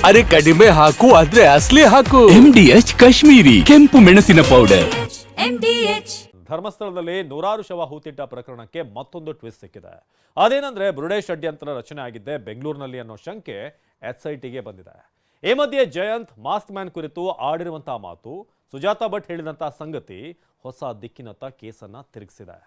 ಅರೆ ಕಡಿಮೆ ಹಾಕು ಆದ್ರೆ ಅಸ್ಲಿ ಹಾಕು. MDH ಕಾಶ್ಮೀರಿ ಕೆಂಪು ಮೆಣಸಿನ ಪೌಡರ್. ಧರ್ಮಸ್ಥಳದಲ್ಲಿ ನೂರಾರು ಶವ ಹೂತಿಟ್ಟ ಪ್ರಕರಣಕ್ಕೆ ಮತ್ತೊಂದು ಟ್ವಿಸ್ಟ್ ಸಿಕ್ಕಿದೆ. ಅದೇನಂದ್ರೆ ಬುರುಡೆ ಷಡ್ಯಂತ್ರ ರಚನೆ ಆಗಿದ್ದೆ ಬೆಂಗಳೂರಿನಲ್ಲಿ ಅನ್ನೋ ಶಂಕೆ SITಗೆ ಬಂದಿದೆ. ಈ ಮಧ್ಯೆ ಜಯಂತ್ ಮಾಸ್ಕ್ ಮ್ಯಾನ್ ಕುರಿತು ಆಡಿರುವಂತಹ ಮಾತು, ಸುಜಾತಾ ಭಟ್ ಹೇಳಿದಂತಹ ಸಂಗತಿ ಹೊಸ ದಿಕ್ಕಿನತ್ತ ಕೇಸನ್ನ ತಿರುಗಿಸಿದೆ.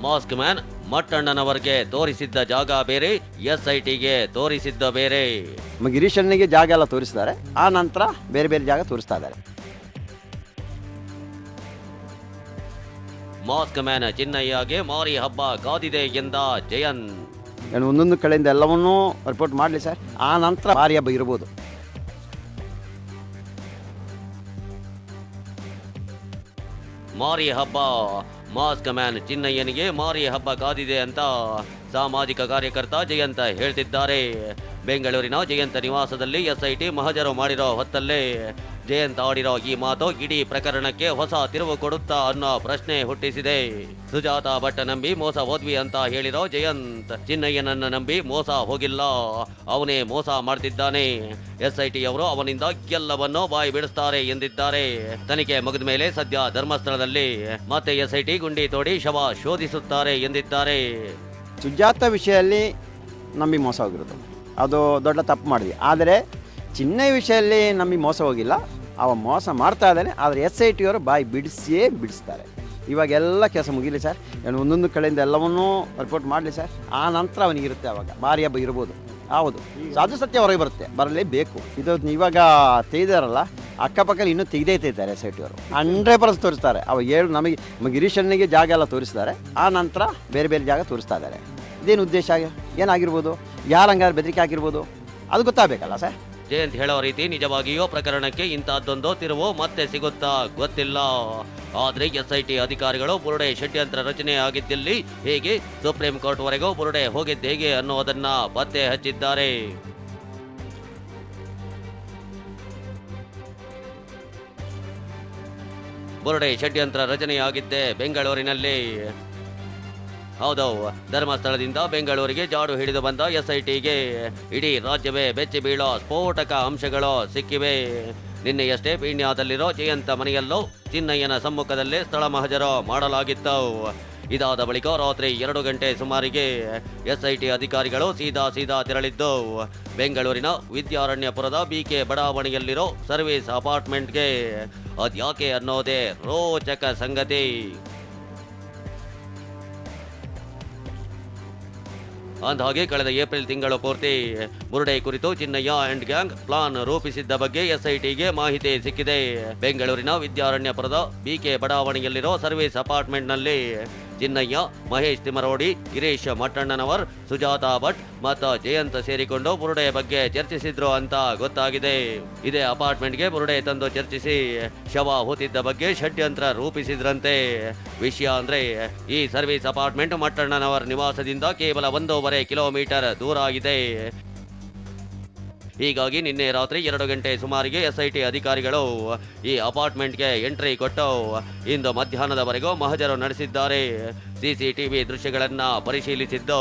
ಮಾಸ್ಕ್ ಮ್ಯಾನ್ ಮಟ್ಟಣ್ಣನವರಿಗೆ ತೋರಿಸಿದ್ದ ಜಾಗ ಬೇರೆ, SITಗೆ ತೋರಿಸಿದ್ದ ಬೇರೆ. ಗಿರೀಶನ್ನಿಗೆ ಜಾಗ ಎಲ್ಲ ತೋರಿಸಿದ್ದಾರೆ, ಆ ನಂತರ ಬೇರೆ ಬೇರೆ ಜಾಗ ತೋರಿಸ್ತಾ ಇದ್ದಾರೆ. ಮಾಸ್ಕ್ ಮ್ಯಾನ್ ಚಿನ್ನಯ್ಯಗೆ ಮಾರಿ ಹಬ್ಬ ಕಾದಿದೆ ಎಂದ ಜಯಂತ್. ಒಂದೊಂದು ಕಡೆಯಿಂದ ಎಲ್ಲವನ್ನೂ ರಿಪೋರ್ಟ್ ಮಾಡಲಿ ಸರ್, ಆ ನಂತರ ಮಾರಿ ಹಬ್ಬ ಇರ್ಬೋದು. ಮಾರಿ ಹಬ್ಬ, ಮಾಸ್ಕ್ ಮ್ಯಾನ್ ಚಿನ್ನಯ್ಯನಿಗೆ ಮಾರಿ ಹಬ್ಬ ಕಾದಿದೆ ಅಂತ ಸಾಮಾಜಿಕ ಕಾರ್ಯಕರ್ತ ಜಯಂತ ಹೇಳ್ತಿದ್ದಾರೆ. ಬೆಂಗಳೂರಿನ ಜಯಂತ ನಿವಾಸದಲ್ಲಿ SIT ಮಹಜರು ಮಾಡಿರೋ ಹೊತ್ತಲ್ಲೇ ಜಯಂತ್ ಆಡಿರೋ ಈ ಮಾತು ಇಡೀ ಪ್ರಕರಣಕ್ಕೆ ಹೊಸ ತಿರುವು ಕೊಡುತ್ತಾ ಅನ್ನೋ ಪ್ರಶ್ನೆ ಹುಟ್ಟಿಸಿದೆ. ಸುಜಾತಾ ಭಟ್ ನಂಬಿ ಮೋಸ ಹೋದ್ವಿ ಅಂತ ಹೇಳಿರೋ ಜಯಂತ್, ಚಿನ್ನಯ್ಯನನ್ನ ನಂಬಿ ಮೋಸ ಹೋಗಿಲ್ಲ, ಅವನೇ ಮೋಸ ಮಾಡ್ತಿದ್ದಾನೆ. SIT ಅವರು ಅವನಿಂದ ಎಲ್ಲವನ್ನೂ ಬಾಯಿ ಬಿಡಿಸ್ತಾರೆ ಎಂದಿದ್ದಾರೆ. ತನಿಖೆ ಮುಗಿದ ಮೇಲೆ ಸದ್ಯ ಧರ್ಮಸ್ಥಳದಲ್ಲಿ ಮತ್ತೆ SIT ಗುಂಡಿ ತೋಡಿ ಶವ ಶೋಧಿಸುತ್ತಾರೆ ಎಂದಿದ್ದಾರೆ. ಸುಜಾತ ವಿಷಯದಲ್ಲಿ ನಂಬಿ ಮೋಸ ಹೋಗಿರೋದು ಅದು ದೊಡ್ಡ ತಪ್ಪು ಮಾಡಿದ್ವಿ. ಆದರೆ ಚಿನ್ನೈ ವಿಷಯದಲ್ಲಿ ನಂಬಿ ಮೋಸ ಹೋಗಿಲ್ಲ, ಅವ ಮೋಸ ಮಾಡ್ತಾ ಇದ್ದಾನೆ. ಆದರೆ SIT ಅವರು ಬಾಯಿ ಬಿಡಿಸಿಯೇ ಬಿಡಿಸ್ತಾರೆ. ಇವಾಗೆಲ್ಲ ಕೆಲಸ ಮುಗಿಲಿ ಸರ್, ಒಂದೊಂದು ಕಡೆಯಿಂದ ಎಲ್ಲವನ್ನೂ ರಿಪೋರ್ಟ್ ಮಾಡಲಿ ಸರ್, ಆ ನಂತರ ಅವನಿಗಿರುತ್ತೆ. ಅವಾಗ ಮಾರಿ ಹಬ್ಬ ಇರ್ಬೋದು. ಹೌದು, ಅದು ಸತ್ಯ ಹೊರಗೆ ಬರುತ್ತೆ, ಬರಲೇಬೇಕು. ಇದು ಇವಾಗ ತೆಗೆದಾರಲ್ಲ, ಅಕ್ಕಪಕ್ಕದಲ್ಲಿ ಇನ್ನೂ ತೆಗೆದೇ SIT ಅವರು 100% ತೋರಿಸ್ತಾರೆ. ಅವಾಗ ನಮಗೆ ಗಿರೀಶನ್ನಿಗೆ ಜಾಗ ಎಲ್ಲ ತೋರಿಸ್ತಾರೆ, ಆ ನಂತರ ಬೇರೆ ಬೇರೆ ಜಾಗ ತೋರಿಸ್ತಾ ಇದ್ದಾರೆ. ಇದೇನು ಉದ್ದೇಶ ಏನಾಗಿರ್ಬೋದು, ಯಾರಂಗಾದ್ರೆ ಬೆದರಿಕೆ ಆಗಿರ್ಬೋದು, ಅದು ಗೊತ್ತಾಗಬೇಕಲ್ಲ ಸರ್. ಜಯಂತ್ ಹೇಳೋ ರೀತಿ ನಿಜವಾಗಿಯೂ ಪ್ರಕರಣಕ್ಕೆ ಇಂತಹದ್ದೊಂದು ತಿರುವು ಮತ್ತೆ ಸಿಗುತ್ತಾ ಗೊತ್ತಿಲ್ಲ. ಆದ್ರೆ SIT ಅಧಿಕಾರಿಗಳು ಬುರುಡೆ ಷಡ್ಯಂತ್ರ ರಚನೆ ಆಗಿದ್ದಲ್ಲಿ ಹೇಗೆ, ಸುಪ್ರೀಂ ಕೋರ್ಟ್ ವರೆಗೂ ಬುರುಡೆ ಹೋಗಿದ್ದು ಹೇಗೆ ಅನ್ನೋದನ್ನ ಪತ್ತೆ ಹಚ್ಚಿದ್ದಾರೆ. ಬುರುಡೆ ಷಡ್ಯಂತ್ರ ರಚನೆಯಾಗಿದ್ದೆ ಬೆಂಗಳೂರಿನಲ್ಲಿ. ಹೌದು, ಧರ್ಮಸ್ಥಳದಿಂದ ಬೆಂಗಳೂರಿಗೆ ಜಾಡು ಹಿಡಿದು ಬಂದ SITಗೆ ಇಡೀ ರಾಜ್ಯವೇ ಬೆಚ್ಚಿ ಬೀಳೋ ಸ್ಫೋಟಕ ಅಂಶಗಳು ಸಿಕ್ಕಿವೆ. ನಿನ್ನೆಯಷ್ಟೇ ಪೀಣ್ಯದಲ್ಲಿರೋ ಜಯಂತ ಮನೆಯಲ್ಲೂ ಚಿನ್ನಯ್ಯನ ಸಮ್ಮುಖದಲ್ಲೇ ಸ್ಥಳ ಮಹಜರು ಮಾಡಲಾಗಿತ್ತು. ಇದಾದ ಬಳಿಕ ರಾತ್ರಿ 2 ಗಂಟೆ ಸುಮಾರಿಗೆ SIT ಅಧಿಕಾರಿಗಳು ಸೀದಾ ತೆರಳಿದ್ದು ಬೆಂಗಳೂರಿನ ವಿದ್ಯಾರಣ್ಯಪುರದ BK ಬಡಾವಣೆಯಲ್ಲಿರೋ ಸರ್ವಿಸ್ ಅಪಾರ್ಟ್ಮೆಂಟ್ಗೆ. ಅದ್ಯಾಕೆ ಅನ್ನೋದೇ ರೋಚಕ ಸಂಗತಿ. ಅಂದಹಾಗೆ ಕಳೆದ ಏಪ್ರಿಲ್ ತಿಂಗಳು ಪೂರ್ತಿ ಬುರುಡೆ ಕುರಿತು ಚಿನ್ನಯ್ಯ ಅಂಡ್ ಗ್ಯಾಂಗ್ ಪ್ಲಾನ್ ರೂಪಿಸಿದ್ದ ಬಗ್ಗೆ SITಗೆ ಮಾಹಿತಿ ಸಿಕ್ಕಿದೆ. ಬೆಂಗಳೂರಿನ ವಿದ್ಯಾರಣ್ಯಪುರದ BK ಬಡಾವಣೆಯಲ್ಲಿರೋ ಸರ್ವಿಸ್ ಅಪಾರ್ಟ್ಮೆಂಟ್ನಲ್ಲಿ ಚಿನ್ನಯ್ಯ, ಮಹೇಶ್ ತಿಮರೋಡಿ, ಗಿರೀಶ್ ಮಟ್ಟಣ್ಣನವರ್, ಸುಜಾತಾ ಭಟ್ ಮತ್ತು ಜಯಂತ್ ಸೇರಿಕೊಂಡು ಬುರುಡೆ ಬಗ್ಗೆ ಚರ್ಚಿಸಿದ್ರು ಅಂತ ಗೊತ್ತಾಗಿದೆ. ಇದೇ ಅಪಾರ್ಟ್ಮೆಂಟ್ಗೆ ಬುರುಡೆ ತಂದು ಚರ್ಚಿಸಿ ಶವ ಹೂತಿದ್ದ ಬಗ್ಗೆ ಷಡ್ಯಂತ್ರ ರೂಪಿಸಿದ್ರಂತೆ. ವಿಷಯ ಅಂದ್ರೆ ಈ ಸರ್ವಿಸ್ ಅಪಾರ್ಟ್ಮೆಂಟ್ ಮಟ್ಟಣ್ಣನವರ್ ನಿವಾಸದಿಂದ ಕೇವಲ 1.5 ಕಿಲೋಮೀಟರ್ ದೂರ ಆಗಿದೆ. ಹೀಗಾಗಿ ನಿನ್ನೆ ರಾತ್ರಿ 2 ಗಂಟೆ ಸುಮಾರಿಗೆ SIT ಅಧಿಕಾರಿಗಳು ಈ ಅಪಾರ್ಟ್ಮೆಂಟ್ಗೆ ಎಂಟ್ರಿ ಕೊಟ್ಟು ಇಂದು ಮಧ್ಯಾಹ್ನದವರೆಗೂ ಮಹಜರು ನಡೆಸಿದ್ದಾರೆ. CCTV ದೃಶ್ಯಗಳನ್ನ ಪರಿಶೀಲಿಸಿದ್ದು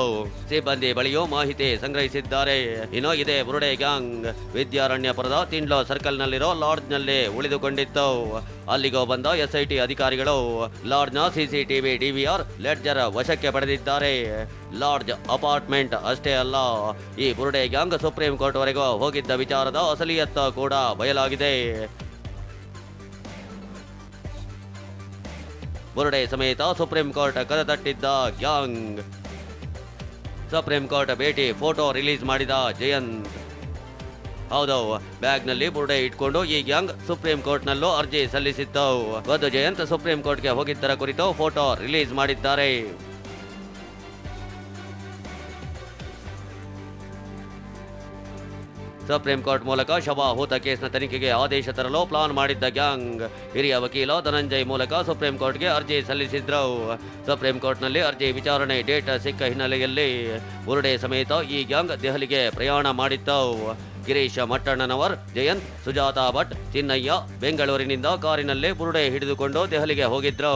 ಸಿಬ್ಬಂದಿ ಬಳಿಯೂ ಮಾಹಿತಿ ಸಂಗ್ರಹಿಸಿದ್ದಾರೆ. ಇನ್ನು ಇದೇ ಬುರುಡೆ ಗ್ಯಾಂಗ್ ವಿದ್ಯಾರಣ್ಯಪುರದ ತಿಂಡ್ಲೋ ಸರ್ಕಲ್ನಲ್ಲಿರೋ ಲಾಡ್ಜ್ನಲ್ಲಿ ಉಳಿದುಕೊಂಡಿತ್ತು. ಅಲ್ಲಿಗೂ ಬಂದ SIT ಅಧಿಕಾರಿಗಳು ಲಾಡ್ಜ್ನ CCTV DVR ಲೆಡ್ಜರ್ ವಶಕ್ಕೆ ಪಡೆದಿದ್ದಾರೆ. ಲಾಡ್ಜ್ ಅಪಾರ್ಟ್ಮೆಂಟ್ ಅಷ್ಟೇ ಅಲ್ಲ, ಈ ಬುರುಡೆ ಗ್ಯಾಂಗ್ ಸುಪ್ರೀಂ ಕೋರ್ಟ್ ವರೆಗೂ ಹೋಗಿದ್ದ ವಿಚಾರದ ಅಸಲಿಯತ್ತ ಕೂಡ ಬಯಲಾಗಿದೆ. ಬುರುಡೆ ಸಮೇತ ಸುಪ್ರೀಂ ಕೋರ್ಟ್ ಕದ ತಟ್ಟಿದ್ದ ಗ್ಯಾಂಗ್. ಸುಪ್ರೀಂ ಕೋರ್ಟ್ ಭೇಟಿ ಫೋಟೋ ರಿಲೀಸ್ ಮಾಡಿದ ಜಯಂತ್. ಹೌದು, ಬ್ಯಾಗ್ನಲ್ಲಿ ಬುರುಡೆ ಇಟ್ಕೊಂಡು ಈ ಗ್ಯಾಂಗ್ ಸುಪ್ರೀಂ ಕೋರ್ಟ್ನಲ್ಲೂ ಅರ್ಜಿ ಸಲ್ಲಿಸಿತ್ತು. ವಧು ಜಯಂತ್ ಸುಪ್ರೀಂ ಕೋರ್ಟ್ಗೆ ಹೋಗಿದ್ದರ ಕುರಿತು ಫೋಟೋ ರಿಲೀಸ್ ಮಾಡಿದ್ದಾರೆ. ಸುಪ್ರೀಂ ಕೋರ್ಟ್ ಮೂಲಕ ಶವ ಹೂತ ಕೇಸ್ನ ತನಿಖೆಗೆ ಆದೇಶ ತರಲು ಪ್ಲಾನ್ ಮಾಡಿದ್ದ ಗ್ಯಾಂಗ್ ಹಿರಿಯ ವಕೀಲ ಧನಂಜಯ್ ಮೂಲಕ ಸುಪ್ರೀಂ ಕೋರ್ಟ್ಗೆ ಅರ್ಜಿ ಸಲ್ಲಿಸಿದ್ರು. ಸುಪ್ರೀಂ ಕೋರ್ಟ್ನಲ್ಲಿ ಅರ್ಜಿ ವಿಚಾರಣೆ ಡೇಟ್ ಸಿಕ್ಕ ಹಿನ್ನೆಲೆಯಲ್ಲಿ ಬುರುಡೆ ಸಮೇತ ಈ ಗ್ಯಾಂಗ್ ದೆಹಲಿಗೆ ಪ್ರಯಾಣ ಮಾಡಿತ್ತು. ಗಿರೀಶ ಮಟ್ಟಣ್ಣನವರ್, ಜಯಂತ್, ಸುಜಾತಾ ಭಟ್, ಚಿನ್ನಯ್ಯ ಬೆಂಗಳೂರಿನಿಂದ ಕಾರಿನಲ್ಲೇ ಬುರುಡೆ ಹಿಡಿದುಕೊಂಡು ದೆಹಲಿಗೆ ಹೋಗಿದ್ರು.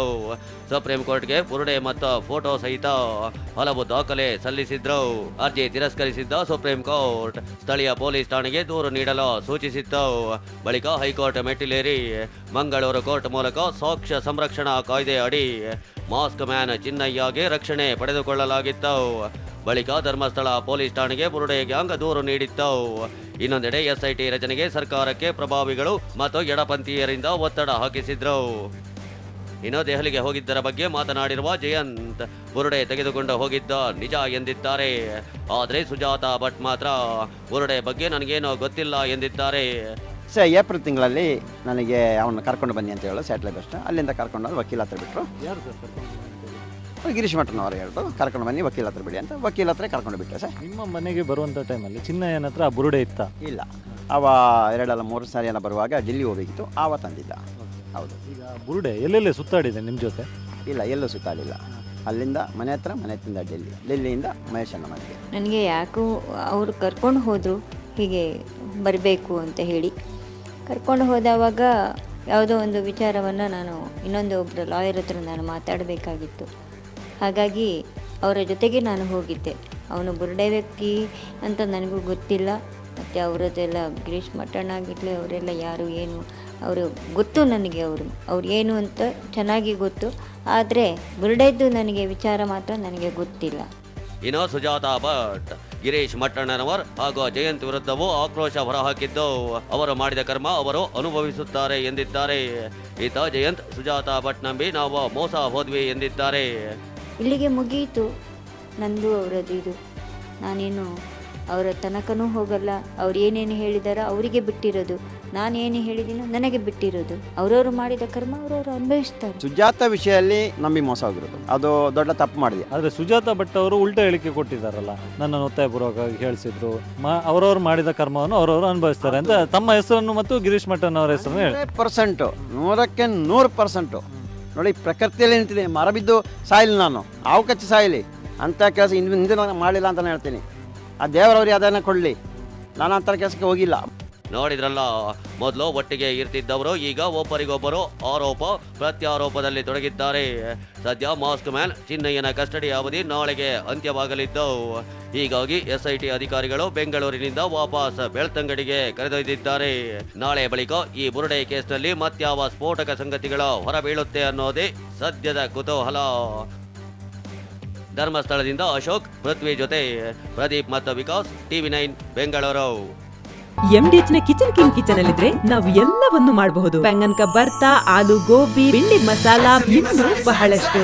ಸುಪ್ರೀಂ ಕೋರ್ಟ್ಗೆ ಬುರುಡೆ ಮತ್ತು ಫೋಟೋ ಸಹಿತ ಹಲವು ದಾಖಲೆ ಸಲ್ಲಿಸಿದ್ರು. ಅರ್ಜಿ ತಿರಸ್ಕರಿಸಿದ್ದ ಸುಪ್ರೀಂ ಕೋರ್ಟ್ ಸ್ಥಳೀಯ ಪೊಲೀಸ್ ಠಾಣೆಗೆ ದೂರು ನೀಡಲು ಸೂಚಿಸಿತ್ತು. ಬಳಿಕ ಹೈಕೋರ್ಟ್ ಮೆಟ್ಟಿಲೇರಿ ಮಂಗಳೂರು ಕೋರ್ಟ್ ಮೂಲಕ ಸಾಕ್ಷ್ಯ ಸಂರಕ್ಷಣಾ ಕಾಯ್ದೆ ಅಡಿ ಮಾಸ್ಕ್ ಮ್ಯಾನ್ ಚಿನ್ನಯ್ಯಗೆ ರಕ್ಷಣೆ ಪಡೆದುಕೊಳ್ಳಲಾಗಿತ್ತು. ಬಳಿಕ ಧರ್ಮಸ್ಥಳ ಪೊಲೀಸ್ ಠಾಣೆಗೆ ಬುರುಡೆ ಗ್ಯಾಂಗ್ ದೂರು ನೀಡಿತ್ತು. ಇನ್ನೊಂದೆಡೆ ಎಸ್ಐಟಿ ರಚನೆಗೆ ಸರ್ಕಾರಕ್ಕೆ ಪ್ರಭಾವಿಗಳು ಮತ್ತು ಎಡಪಂಥೀಯರಿಂದ ಒತ್ತಡ ಹಾಕಿಸಿದ್ರು. ಇನ್ನು ದೆಹಲಿಗೆ ಹೋಗಿದ್ದರ ಬಗ್ಗೆ ಮಾತನಾಡಿರುವ ಜಯಂತ್, ಬುರುಡೆ ತೆಗೆದುಕೊಂಡು ಹೋಗಿದ್ದ ನಿಜ ಎಂದಿದ್ದಾರೆ. ಆದರೆ ಸುಜಾತಾ ಭಟ್ ಮಾತ್ರ ಬುರುಡೆ ಬಗ್ಗೆ ನನಗೇನೋ ಗೊತ್ತಿಲ್ಲ ಎಂದಿದ್ದಾರೆ. ಏಪ್ರಿಲ್ ತಿಂಗಳಲ್ಲಿ ನನಗೆ ಅವನ್ನ ಕರ್ಕೊಂಡು ಬನ್ನಿ ಅಂತ ಹೇಳೋ ಸ್ಯಾಟಲೈಟ್ ಬಸ್ನ ಅಲ್ಲಿಂದ ಕರ್ಕೊಂಡು ವಕೀಲ ಹತ್ರ ಬಿಟ್ಟರು. ಯಾರು ಸರ್ ಕರ್ಕೊಂಡು ಗಿರೀಶ್ ಮಠನವರು ಹೇಳಿದ್ರು ಕರ್ಕೊಂಡು ಬನ್ನಿ ವಕೀಲ ಹತ್ರ ಬಿಡಿ ಅಂತ. ವಕೀಲ ಹತ್ರ ಕರ್ಕೊಂಡು ಬಿಟ್ಟೆ ಸರ್. ನಿಮ್ಮ ಮನೆಗೆ ಬರುವಂಥ ಟೈಮಲ್ಲಿ ಚಿನ್ನಯ್ಯನ ಹತ್ರ ಆ ಬುರುಡೆ ಇತ್ತ? ಇಲ್ಲ, ಅವ 2-3 ಸಾರಿ ಬರುವಾಗ ಡೆಲ್ಲಿ ಹೋಗಬೇಕಿತ್ತು, ಆವ ತಂದಿದ್ದ. ಹೌದು. ಈಗ ಬುರುಡೆ ಎಲ್ಲೆಲ್ಲೇ ಸುತ್ತಾಡಿದೆ ನಿಮ್ಮ ಜೊತೆ? ಇಲ್ಲ, ಎಲ್ಲೂ ಸುತ್ತಾಡಿಲ್ಲ. ಅಲ್ಲಿಂದ ಮನೆ ಹತ್ರ, ಮನೆ ಹತ್ತಿಂದ ಡೆಲ್ಲಿಯಿಂದ ಮಹೇಶಣ್ಣ ಮನೆಗೆ. ನನಗೆ ಯಾಕೋ ಅವರು ಕರ್ಕೊಂಡು ಹೋದರು, ಹೀಗೆ ಬರಬೇಕು ಅಂತ ಹೇಳಿ ಕರ್ಕೊಂಡು ಹೋದವಾಗ ಯಾವುದೋ ಒಂದು ವಿಚಾರವನ್ನು ನಾನು ಇನ್ನೊಂದು ಒಬ್ಬರು ಲಾಯರ್ ಹತ್ರ ನಾನು ಮಾತಾಡಬೇಕಾಗಿತ್ತು. ಹಾಗಾಗಿ ಅವರ ಜೊತೆಗೆ ನಾನು ಹೋಗಿದ್ದೆ. ಅವನು ಬುರುಡೆ ವ್ಯಕ್ತಿ ಅಂತ ನನಗೂ ಗೊತ್ತಿಲ್ಲ. ಮತ್ತು ಅವರದ್ದೆಲ್ಲ ಗಿರೀಶ್ ಮಠಣ್ಣ ಆಗಿರಲಿ, ಅವರೆಲ್ಲ ಯಾರು ಏನು ಅವರು ಗೊತ್ತು ನನಗೆ. ಅವ್ರು ಏನು ಅಂತ ಚೆನ್ನಾಗಿ ಗೊತ್ತು. ಆದರೆ ಬುರುಡೆದ್ದು ನನಗೆ ವಿಚಾರ ಮಾತ್ರ ನನಗೆ ಗೊತ್ತಿಲ್ಲ. ಇನ್ನು ಸುಜಾತಾ ಭಟ್, ಗಿರೀಶ್ ಮಟ್ಟಣ್ಣನವರ್ ಹಾಗೂ ಜಯಂತ್ ವಿರುದ್ಧವೂ ಆಕ್ರೋಶ ಹೊರಹಾಕಿದ್ದು, ಅವರು ಮಾಡಿದ ಕರ್ಮ ಅವರು ಅನುಭವಿಸುತ್ತಾರೆ ಎಂದಿದ್ದಾರೆ. ಈತ ಜಯಂತ್ ಸುಜಾತಾ ಭಟ್ ನಂಬಿ ನಾವು ಮೋಸ ಹೋದ್ವಿ ಎಂದಿದ್ದಾರೆ. ಇಲ್ಲಿಗೆ ಮುಗಿಯಿತು ನಂದು ಅವರದ್ದು ಇದು. ನಾನೇನು ಅವರ ತನಕನೂ ಹೋಗಲ್ಲ. ಅವ್ರು ಏನೇನು ಹೇಳಿದಾರೋ ಅವರಿಗೆ ಬಿಟ್ಟಿರೋದು, ನಾನೇನು ಹೇಳಿದ್ದೀನೋ ನನಗೆ ಬಿಟ್ಟಿರೋದು. ಅವರವರು ಮಾಡಿದ ಕರ್ಮ ಅವರವರು ಅನುಭವಿಸ್ತಾರೆ. ಸುಜಾತ ವಿಷಯದಲ್ಲಿ ನಂಬಿ ಮೋಸ ಹೋಗಿರೋದು, ಅದು ದೊಡ್ಡ ತಪ್ಪು ಮಾಡಿದೆ. ಆದರೆ ಸುಜಾತಾ ಭಟ್ ಅವರು ಉಲ್ಟಾ ಹೇಳಿಕೆ ಕೊಟ್ಟಿದ್ದಾರಲ್ಲ, ನನ್ನನ್ನು ಒತ್ತಾಯಪೂರ್ವಕವಾಗಿ ಹೇಳಿಸಿದ್ರು, ಅವರವರು ಮಾಡಿದ ಕರ್ಮವನ್ನು ಅವರವರು ಅನುಭವಿಸ್ತಾರೆ ಅಂತ ತಮ್ಮ ಹೆಸರನ್ನು ಮತ್ತು ಗಿರೀಶ್ ಮಠನ್ ಅವರ ಹೆಸರನ್ನು ಹೇಳಿ 100% ನೋಡಿ, ಪ್ರಕೃತಿಯಲ್ಲಿ ನಿಂತಿದೆ. ಮರ ಬಿದ್ದು ಸಾಯಿಲಿ, ನಾನು ಹಾವು ಕಚ್ಚಿ ಸಾಯಿಲಿ ಅಂತ ಕೆಲಸ ಹಿಂದೆ ಮಾಡಿಲ್ಲ ಅಂತ ನಾನು ಹೇಳ್ತೀನಿ. ಆ ದೇವರವ್ರಿಗೆ ಅದನ್ನು ಕೊಡಲಿ, ನಾನು ಅಂಥ ಕೆಲಸಕ್ಕೆ ಹೋಗಿಲ್ಲ. ನೋಡಿದ್ರಲ್ಲ, ಮೊದಲು ಒಟ್ಟಿಗೆ ಇರ್ತಿದ್ದವರು ಈಗ ಒಬ್ಬರಿಗೊಬ್ಬರು ಆರೋಪ ಪ್ರತ್ಯಾರೋಪದಲ್ಲಿ ತೊಡಗಿದ್ದಾರೆ. ಸದ್ಯ ಮಾಸ್ಕ್ ಮ್ಯಾನ್ ಚಿನ್ನಯ್ಯನ ಕಸ್ಟಡಿ ಅವಧಿ ನಾಳೆಗೆ ಅಂತ್ಯವಾಗಲಿದ್ದು, ಹೀಗಾಗಿ ಎಸ್ಐಟಿ ಅಧಿಕಾರಿಗಳು ಬೆಂಗಳೂರಿನಿಂದ ವಾಪಸ್ ಬೆಳ್ತಂಗಡಿಗೆ ಕರೆದೊಯ್ದಿದ್ದಾರೆ. ನಾಳೆ ಬಳಿಕ ಈ ಬುರುಡೆ ಕೇಸ್ನಲ್ಲಿ ಮತ್ಯಾವ ಸ್ಫೋಟಕ ಸಂಗತಿಗಳು ಹೊರಬೀಳುತ್ತೆ ಅನ್ನೋದೇ ಸದ್ಯದ ಕುತೂಹಲ. ಧರ್ಮಸ್ಥಳದಿಂದ ಅಶೋಕ್, ಪೃಥ್ವಿ ಜೊತೆ ಪ್ರದೀಪ್ ಮತ್ತು ವಿಕಾಸ್, TV9 ಬೆಂಗಳೂರು. MDH ನ ಕಿಚನ್ ಅಲ್ಲಿದ್ರೆ ನಾವು ಎಲ್ಲವನ್ನು ಮಾಡಬಹುದು. ಬೆಂಗನ್ಕ ಬರ್ತಾ, ಆಲೂ ಗೋಬಿ, ಭಿಂಡಿ ಮಸಾಲಾ, ಇನ್ನೂ ಬಹಳಷ್ಟು.